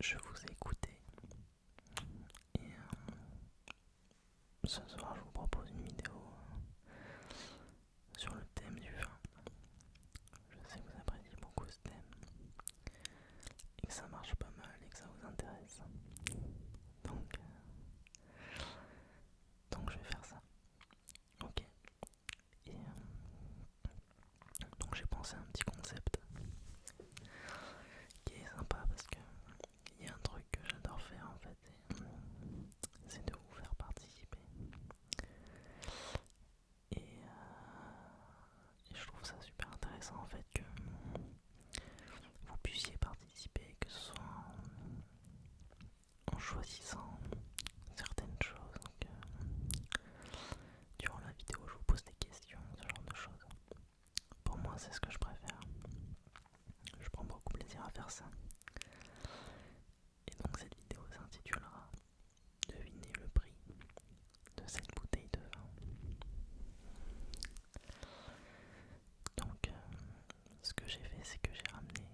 je vous ai écouté et ce soir je vous propose une vidéo sur le thème du vin. Je sais que vous appréciez beaucoup ce thème et que ça marche pas mal et que ça vous intéresse. Donc je vais faire ça. Ok. Et donc j'ai pensé à un petit concept qui est sympa parce que il y a un truc que j'adore faire en fait, c'est de vous faire participer. Et je trouve ça super intéressant en fait que vous puissiez participer, que ce soit en choisissant certaines choses. Donc, durant la vidéo, je vous pose des questions, ce genre de choses. Pour moi, c'est ce que je préfère. Je prends beaucoup plaisir à faire ça. Et donc cette vidéo s'intitulera Devinez le prix de cette bouteille de vin. Donc ce que j'ai fait, c'est que j'ai ramené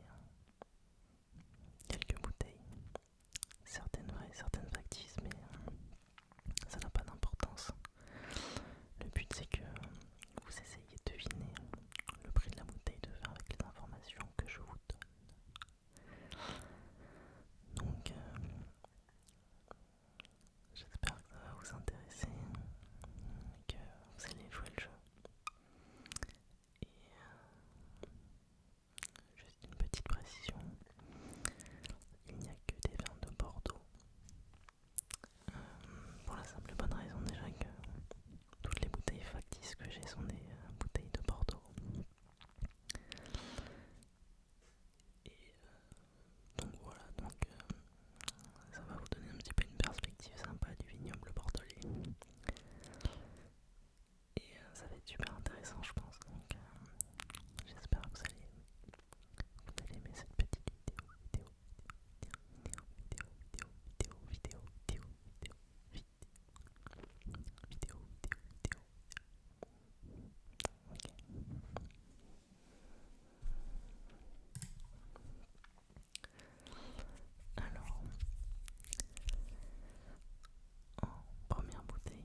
quelques bouteilles, certaines vraies, certaines factices, mais ça n'a pas d'importance. Le but c'est que vous essayiez de deviner le prix de la bouteille de vin avec les informations que je vous donne. Donc j'espère que ça va vous intéresser et que vous allez jouer le jeu. Et juste une petite précision, il n'y a que des vins de Bordeaux. Pour la simple et bonne raison déjà que toutes les bouteilles factices que j'ai sont des bouteilles de Bordeaux. Et donc voilà, ça va vous donner un petit peu une perspective sympa du vignoble bordelais. Et ça va être super intéressant je pense, donc j'espère que vous allez aimer cette petite vidéo. Ok. Alors, en première bouteille,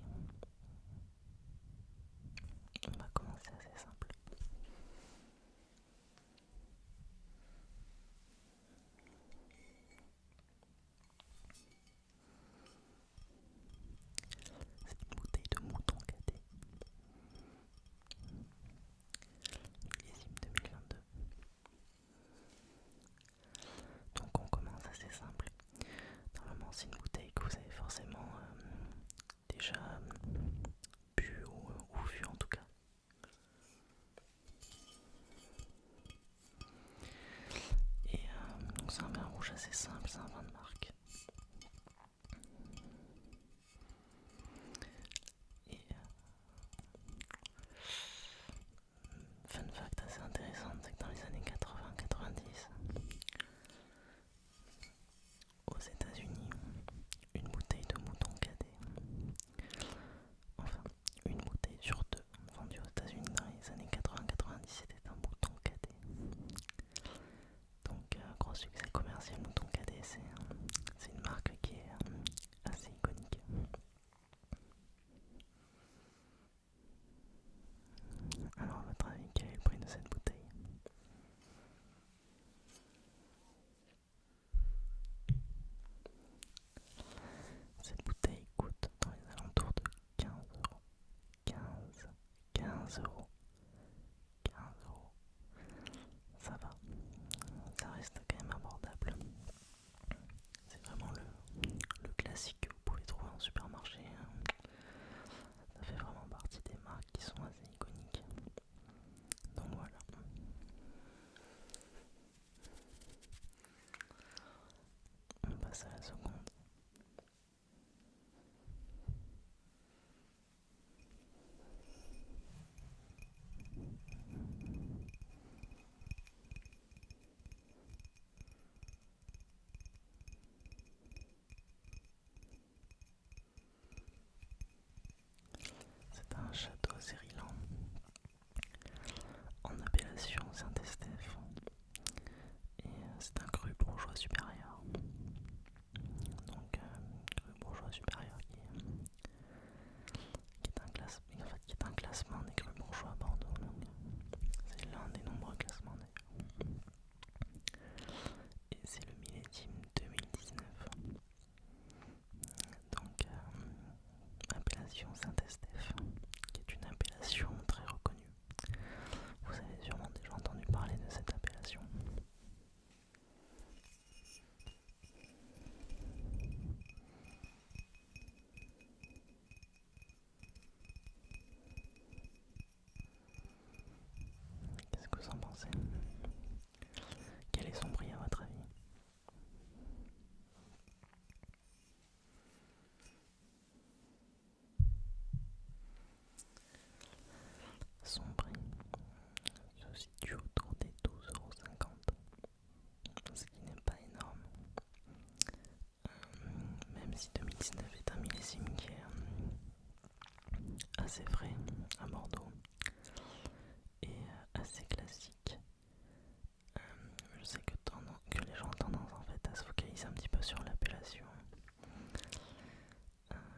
on va commencer assez simple. C'est une bouteille de Mouton Cadet, millésime 2022. Donc on commence assez simple. Normalement c'est une bouteille que vous avez forcément déjà bu ou vu en tout cas. Et donc c'est un vin rouge assez simple, c'est un vin de marque. Et fun fact assez intéressant, c'est que dans les années 80-90, aux États-Unis, une bouteille de Mouton Cadet, enfin une bouteille sur deux vendue aux États-Unis dans les années 80-90, c'était un Mouton Cadet. Donc gros succès commercial. Mouton Cadet, c'est une marque qui est assez iconique. Alors à votre avis, quel est le prix de cette bouteille? Cette bouteille coûte dans les alentours de 15 euros. 15 euros. 15 euros. Ça va. Ça reste quand même abordable. C'est vraiment le classique que vous pouvez trouver en supermarché. Ça fait vraiment partie des marques qui sont assez iconiques. Donc voilà. On passe à la seconde. C'est un château Cérilan en appellation Saint-Estèphe. Et c'est un cru bourgeois supérieur. classement des crus bourgeois à Bordeaux. C'est l'un des nombreux classements d'ailleurs. Et c'est le millésime 2019. Donc, appellation Saint-Estèphe, qui est une appellation très reconnue. Vous avez sûrement déjà entendu parler de cette appellation. Qu'est-ce que vous en pensez? Quel est son prix à votre avis? Son prix se situe autour des 12,50 €, ce qui n'est pas énorme. Même si 2019 est un millésime qui est assez frais à Bordeaux et assez classique. Je sais que les gens ont tendance en fait à se focaliser un petit peu sur l'appellation.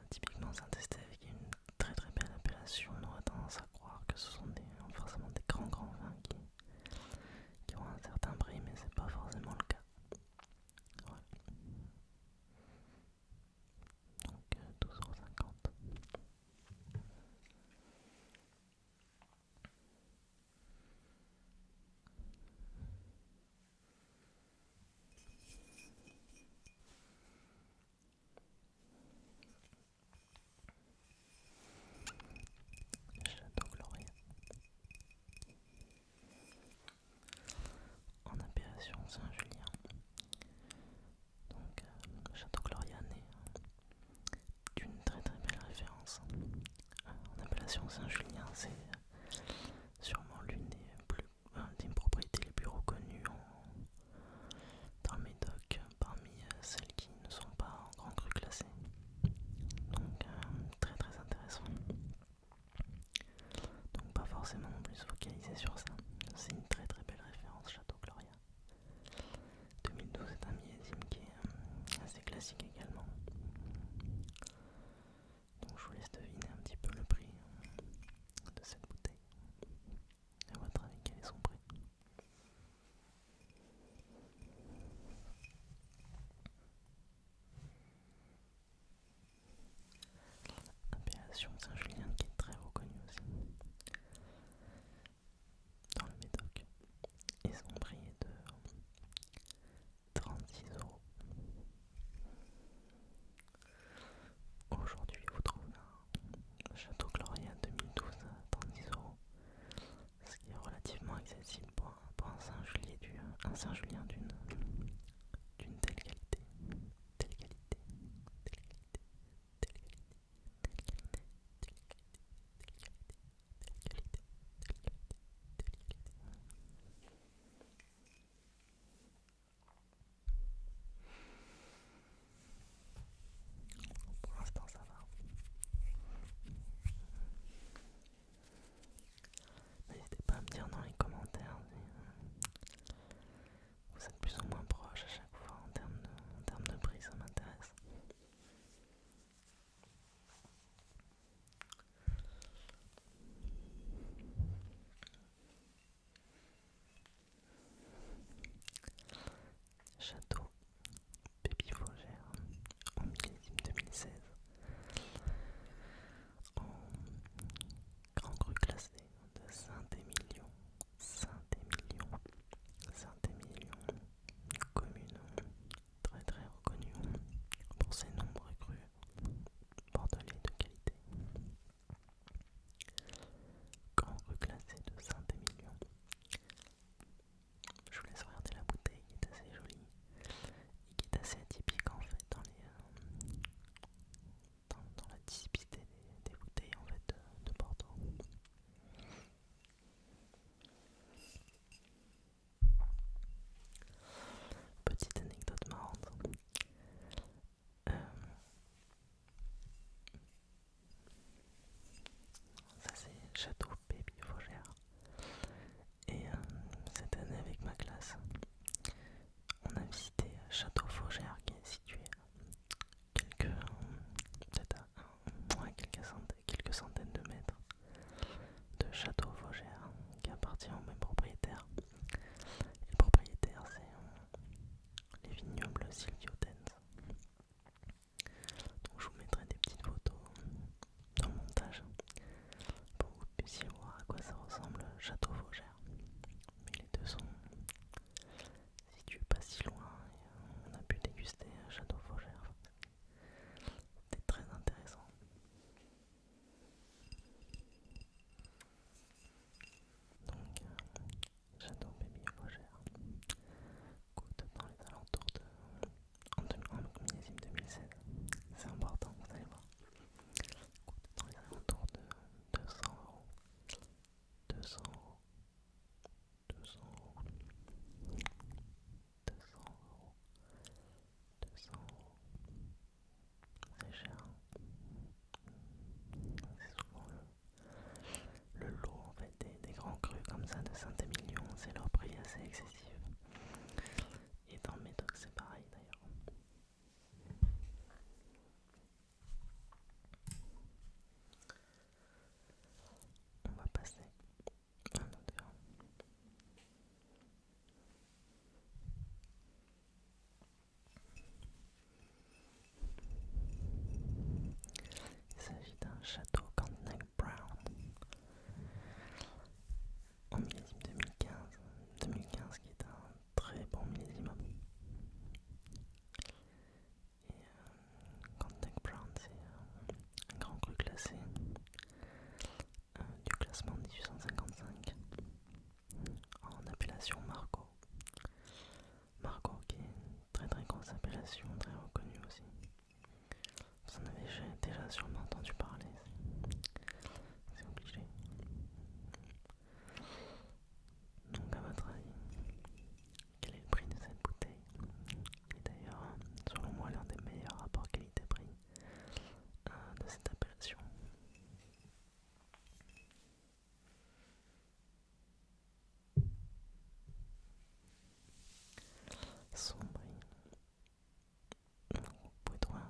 Typiquement Saint-Estèphe, qui est une très très belle appellation, on aura tendance à croire que ce sont forcément des grands vins qui ont un certain prix, mais c'est pas forcément le cas. Voilà. Donc 12,50 €. Château Gloria. En appellation Saint-Julien. Donc Château Gloria né d'une très très belle référence. En appellation Saint-Julien, c'est sûrement l'une des propriétés les plus reconnues dans le Médoc, parmi celles qui ne sont pas en grand cru classé. Donc très très intéressant. Donc pas forcément non plus focalisé sur ça. C'est une très très belle référence, Château Gloria. 2012 est un millésime qui est assez classique également. Donc je vous laisse deviner un petit peu le prix de cette bouteille. À votre avis, quel est son prix? Appellation Saint-Julien qui est très reconnue aussi dans le Médoc. Et son prix est de 36 €. Aujourd'hui, vous trouvez un Château Gloria 2012 à 36 €, ce qui est relativement accessible pour un Saint-Julien d'une telle qualité. Telle qualité, telle qualité, telle qualité, telle qualité, telle qualité.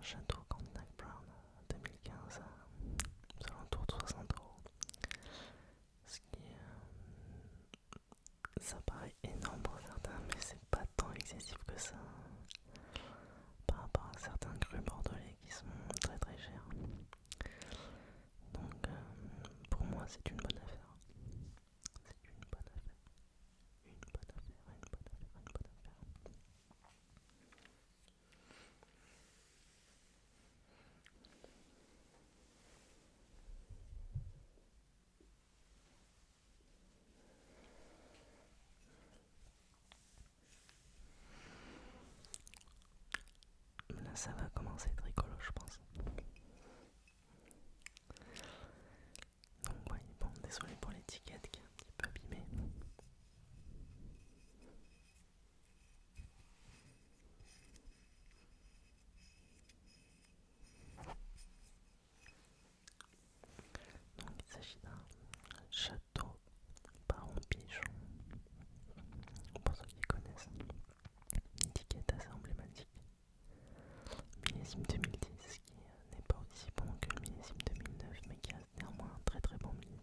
château Cantenac Brown 2015 aux alentours de 60€. Ce qui ça paraît énorme pour certains, mais c'est pas tant excessif que ça par rapport à certains crus bordelais qui sont très très chers. Donc pour moi c'est une bonne affaire. C'est une bonne affaire. Une bonne affaire, une bonne affaire, une bonne affaire. Là ça va commencer à être rigolo je pense. Donc oui, bon, désolé pour l'étiquette qui est un petit peu abîmée. Donc il s'agit d'un château Baron Pichon. Pour ceux qui connaissent, une étiquette assez emblématique. Millésime 2010 qui n'est pas aussi bon que le millésime 2009 mais qui a néanmoins un très très bon millésime.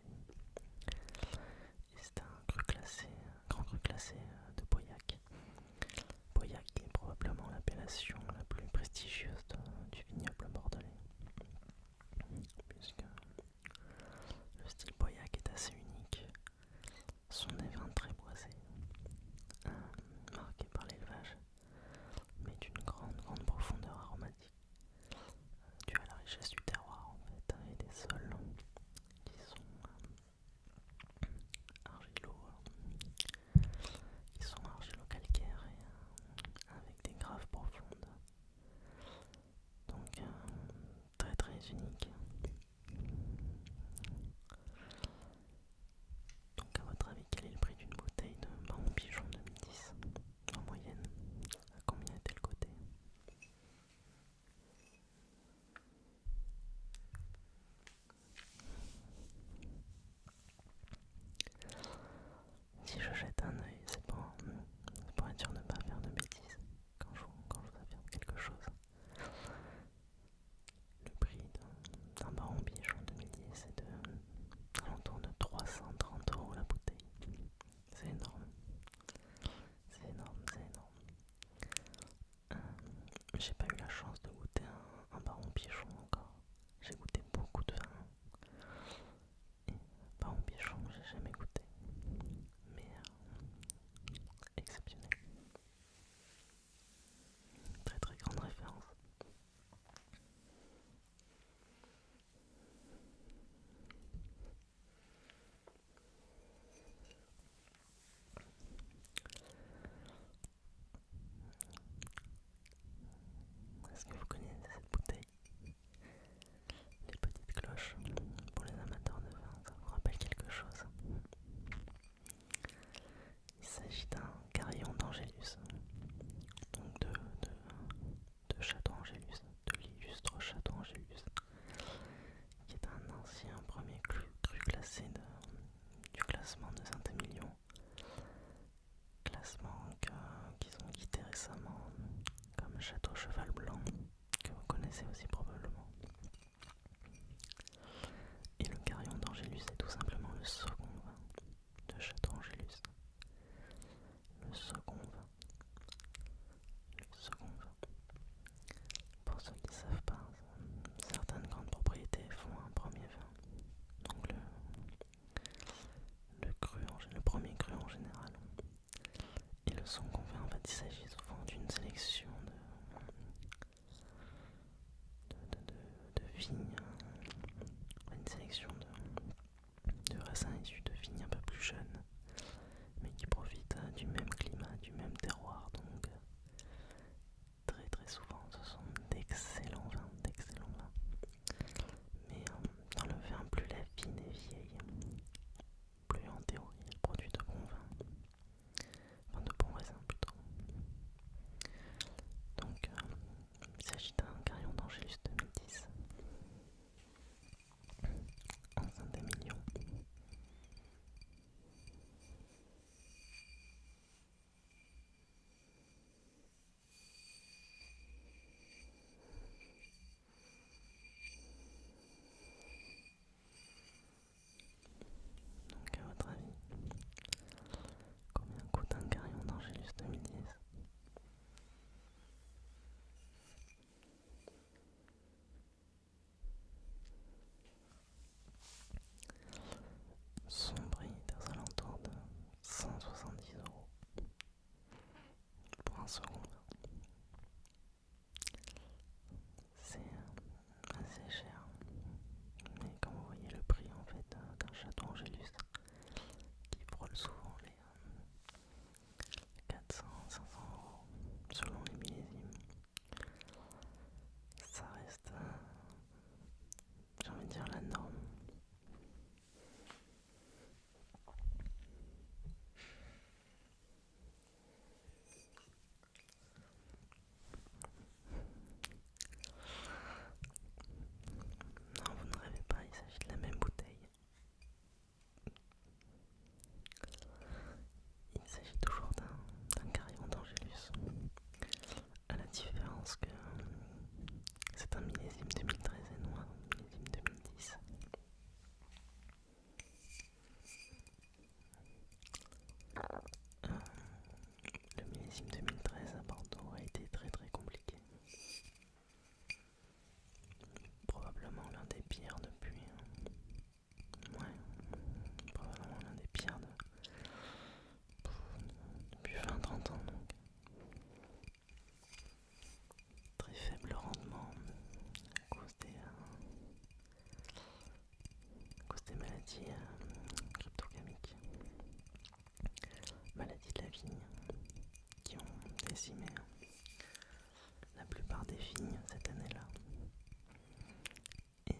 maladies cryptogamiques, maladies de la vigne, qui ont décimé la plupart des vignes cette année-là. Et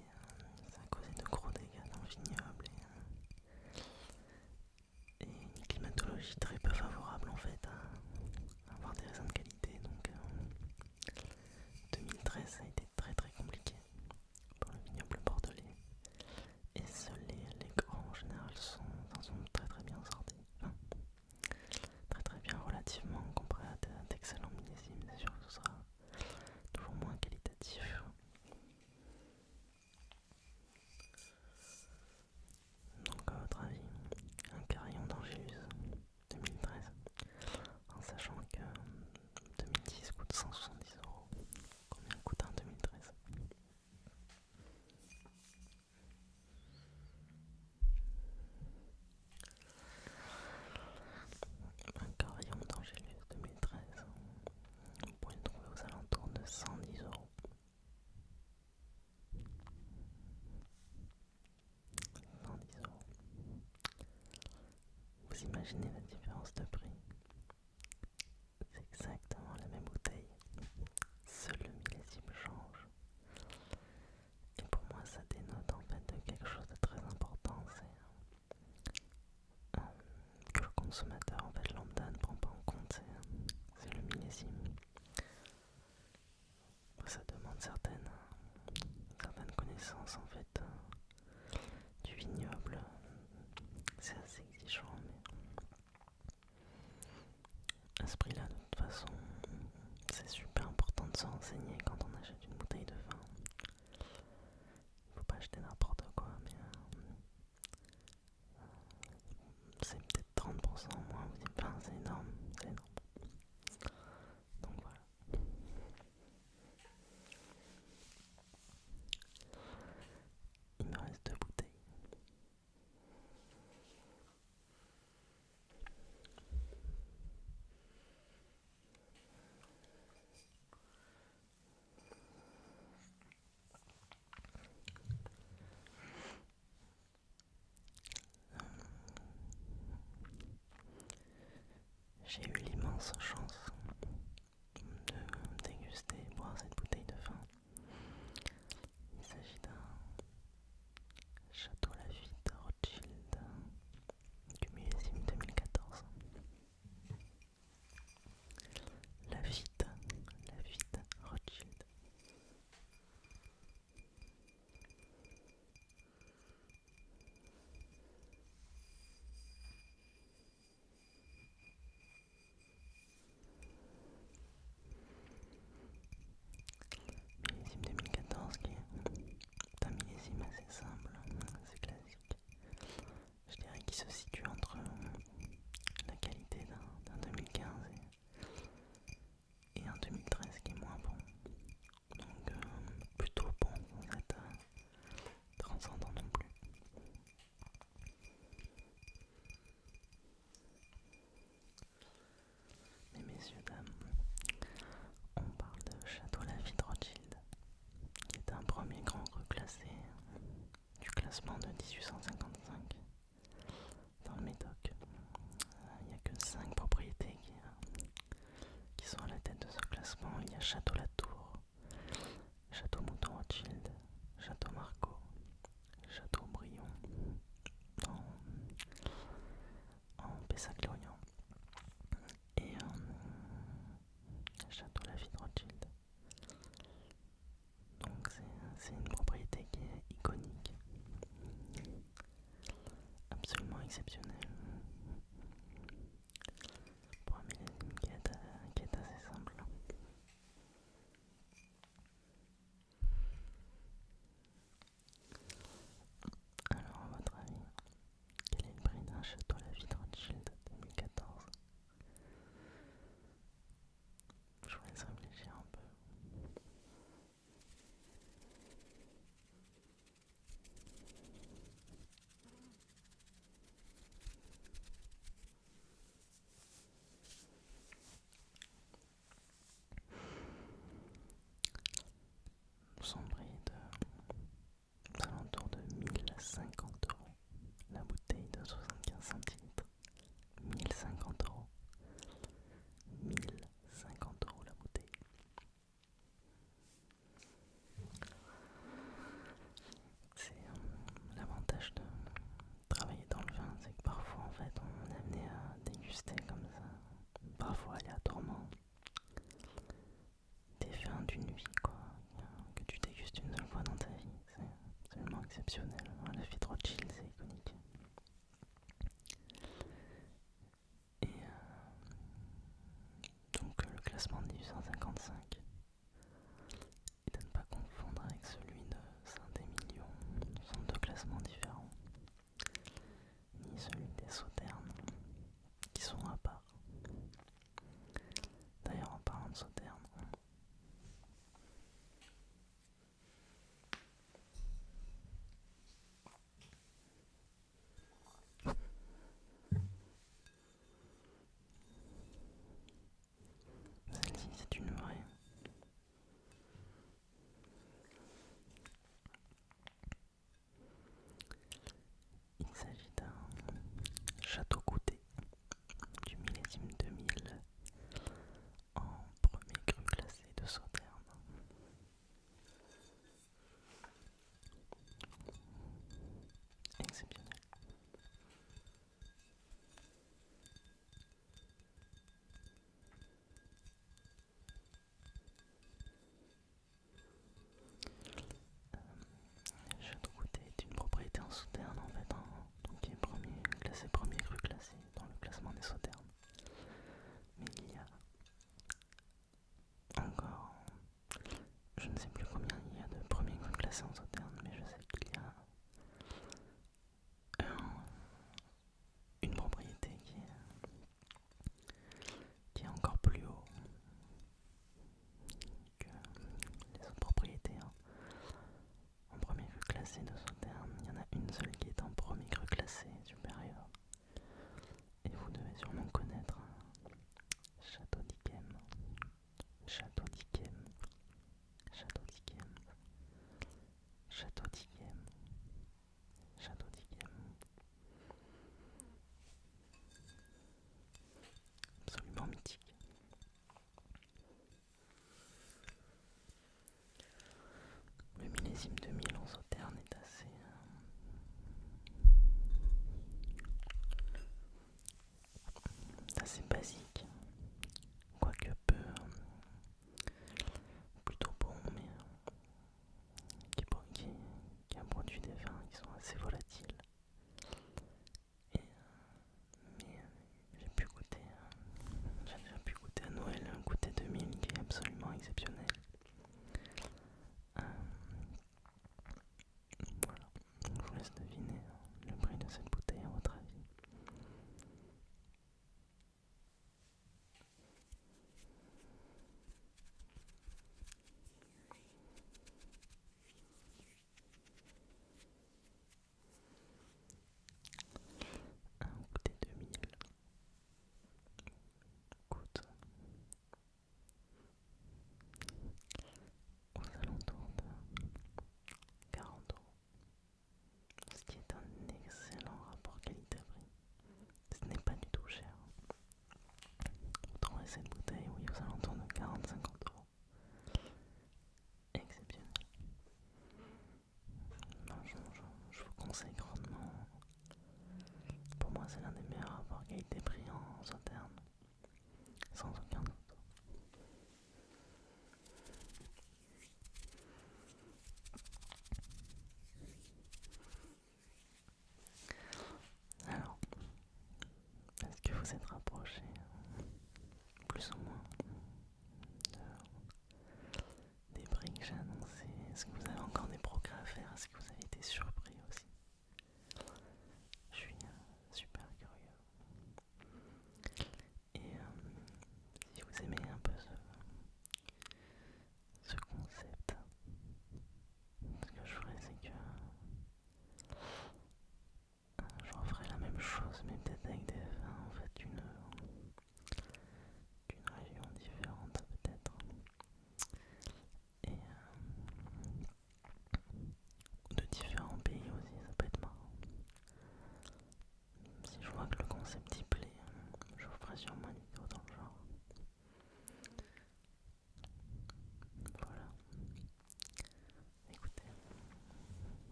ça a causé de gros dégâts dans le vignoble et une climatologie très peu favorable en fait à avoir des raisins de qualité. Donc 2013 ça a été très très compliqué pour le vignoble bordelais. Et seuls les grands en général s'en sont très très bien sortis. Enfin, très très bien relativement comparé à d'excellents millésimes. C'est sûr que ce sera toujours moins qualitatif. Donc à votre avis, un carillon d'Angélus 2013, en sachant que 2010 coûte 170 euros. Combien coûte un 2013? Un carillon d'Angélus 2013, vous pouvez le trouver aux alentours de 110 euros. 110 euros. Vous imaginez la différence de prix? C'est exactement la même bouteille. Seul le millésime change. Et pour moi, ça dénote en fait de quelque chose de très important. C'est que le consommateur en fait lambda ne prend pas en compte. C'est le millésime. Ça demande certaines connaissances en fait du vignoble. C'est assez exigeant, mais à ce prix-là, de toute façon, c'est super important de se renseigner quand on achète une bouteille de vin. Il faut pas acheter n'importe quoi, mais c'est peut-être 30% en moins. Vous dites, enfin, c'est énorme, c'est énorme. Donc voilà. Il me reste 2 bouteilles. J'ai eu l'immense chance de déguster et boire cette bouteille de vin. Il s'agit d'un Château Lafite Rothschild du millésime 2014. Lafite Rothschild. Millésime 2014 qui est un millésime assez simple, assez classique. Je dirais qu'il se situe entre la qualité d'un 2015 et un 2013 qui est moins bon. Donc plutôt bon sans être transcendant non plus. Mais messieurs, dames, on parle de Château Lafite Rothschild, qui est un premier grand cru classé du classement de 1855 dans le Médoc. Il n'y a que 5 propriétés qui sont à la tête de ce classement. Il y a Château Latour, Château Mouton Rothschild, Château Margaux, Château Brion en Pessac-les